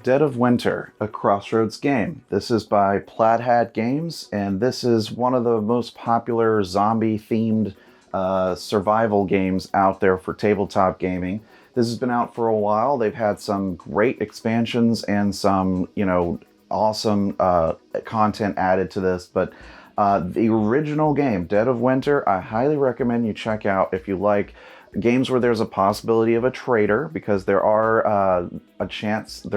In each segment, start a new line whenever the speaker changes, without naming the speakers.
Dead of Winter, a Crossroads game. This is by Plaid Games, and this is one of the most popular zombie-themed survival games out there for tabletop gaming. This has been out for a while. They've had some great expansions and some, awesome content added to this, but the original game, Dead of Winter, I highly recommend you check out if you like games where there's a possibility of a traitor, because there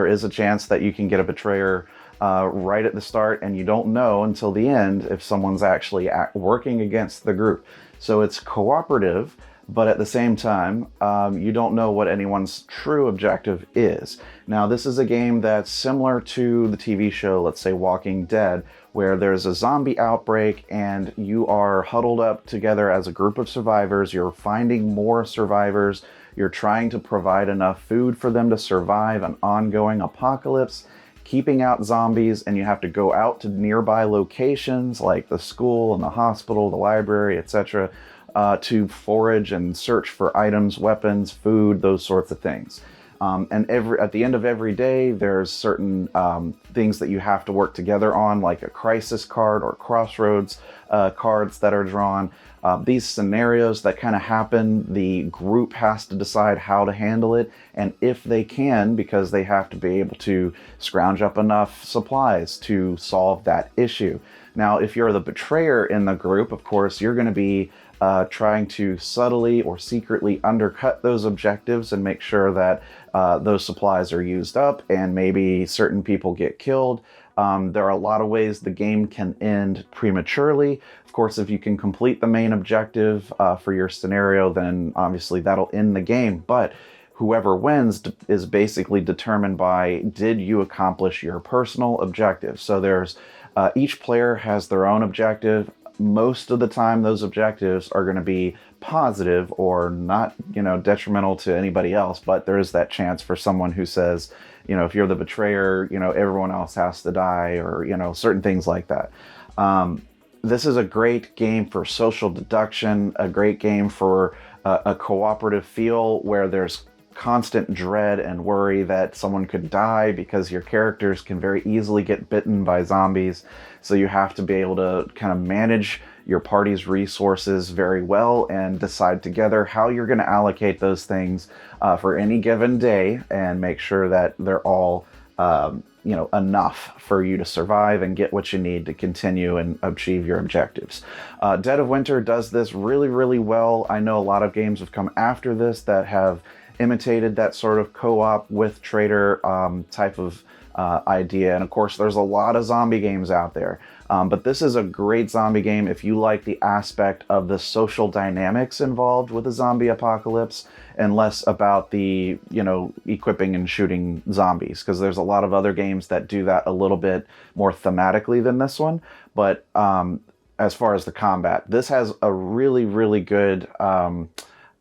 is a chance that you can get a betrayer right at the start, and you don't know until the end if someone's actually working against the group. So it's cooperative, but at the same time, you don't know what anyone's true objective is. Now, this is a game that's similar to the TV show, let's say Walking Dead, where there's a zombie outbreak and you are huddled up together as a group of survivors. You're finding more survivors. You're trying to provide enough food for them to survive an ongoing apocalypse, keeping out zombies, and you have to go out to nearby locations like the school and the hospital, the library, etc., to forage and search for items, weapons, food, those sorts of things. And at the end of every day, there's certain things that you have to work together on, like a crisis card or crossroads cards that are drawn. These scenarios that kind of happen, the group has to decide how to handle it, and if they can, because they have to be able to scrounge up enough supplies to solve that issue. Now, if you're the betrayer in the group, of course, you're going to be trying to subtly or secretly undercut those objectives and make sure that those supplies are used up and maybe certain people get killed. There are a lot of ways the game can end prematurely. Of course, if you can complete the main objective for your scenario, then obviously that'll end the game. But whoever wins is basically determined by, did you accomplish your personal objective? So there's each player has their own objective. Most of the time, those objectives are going to be positive or not, detrimental to anybody else. But there is that chance for someone who says, if you're the betrayer, everyone else has to die, or, certain things like that. This is a great game for social deduction, a great game for a cooperative feel where there's constant dread and worry that someone could die, because your characters can very easily get bitten by zombies. So you have to be able to kind of manage your party's resources very well and decide together how you're going to allocate those things for any given day, and make sure that they're all enough for you to survive and get what you need to continue and achieve your objectives. Dead of Winter does this really, really well. I know a lot of games have come after this that have imitated that sort of co-op with traitor type of idea. And of course, there's a lot of zombie games out there. But this is a great zombie game if you like the aspect of the social dynamics involved with a zombie apocalypse, and less about the, equipping and shooting zombies. Because there's a lot of other games that do that a little bit more thematically than this one. But as far as the combat, this has a really, really good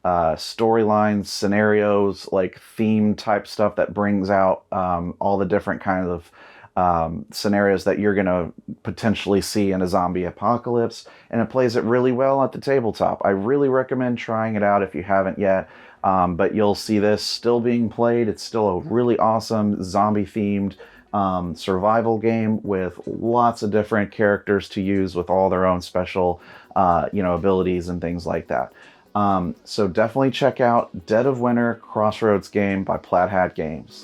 storylines, scenarios, like theme type stuff that brings out all the different kinds of scenarios that you're going to potentially see in a zombie apocalypse, and it plays it really well at the tabletop. I really recommend trying it out if you haven't yet, but you'll see this still being played. It's still a really awesome zombie-themed survival game with lots of different characters to use with all their own special abilities and things like that. So definitely check out Dead of Winter Crossroads game by Plaid Games.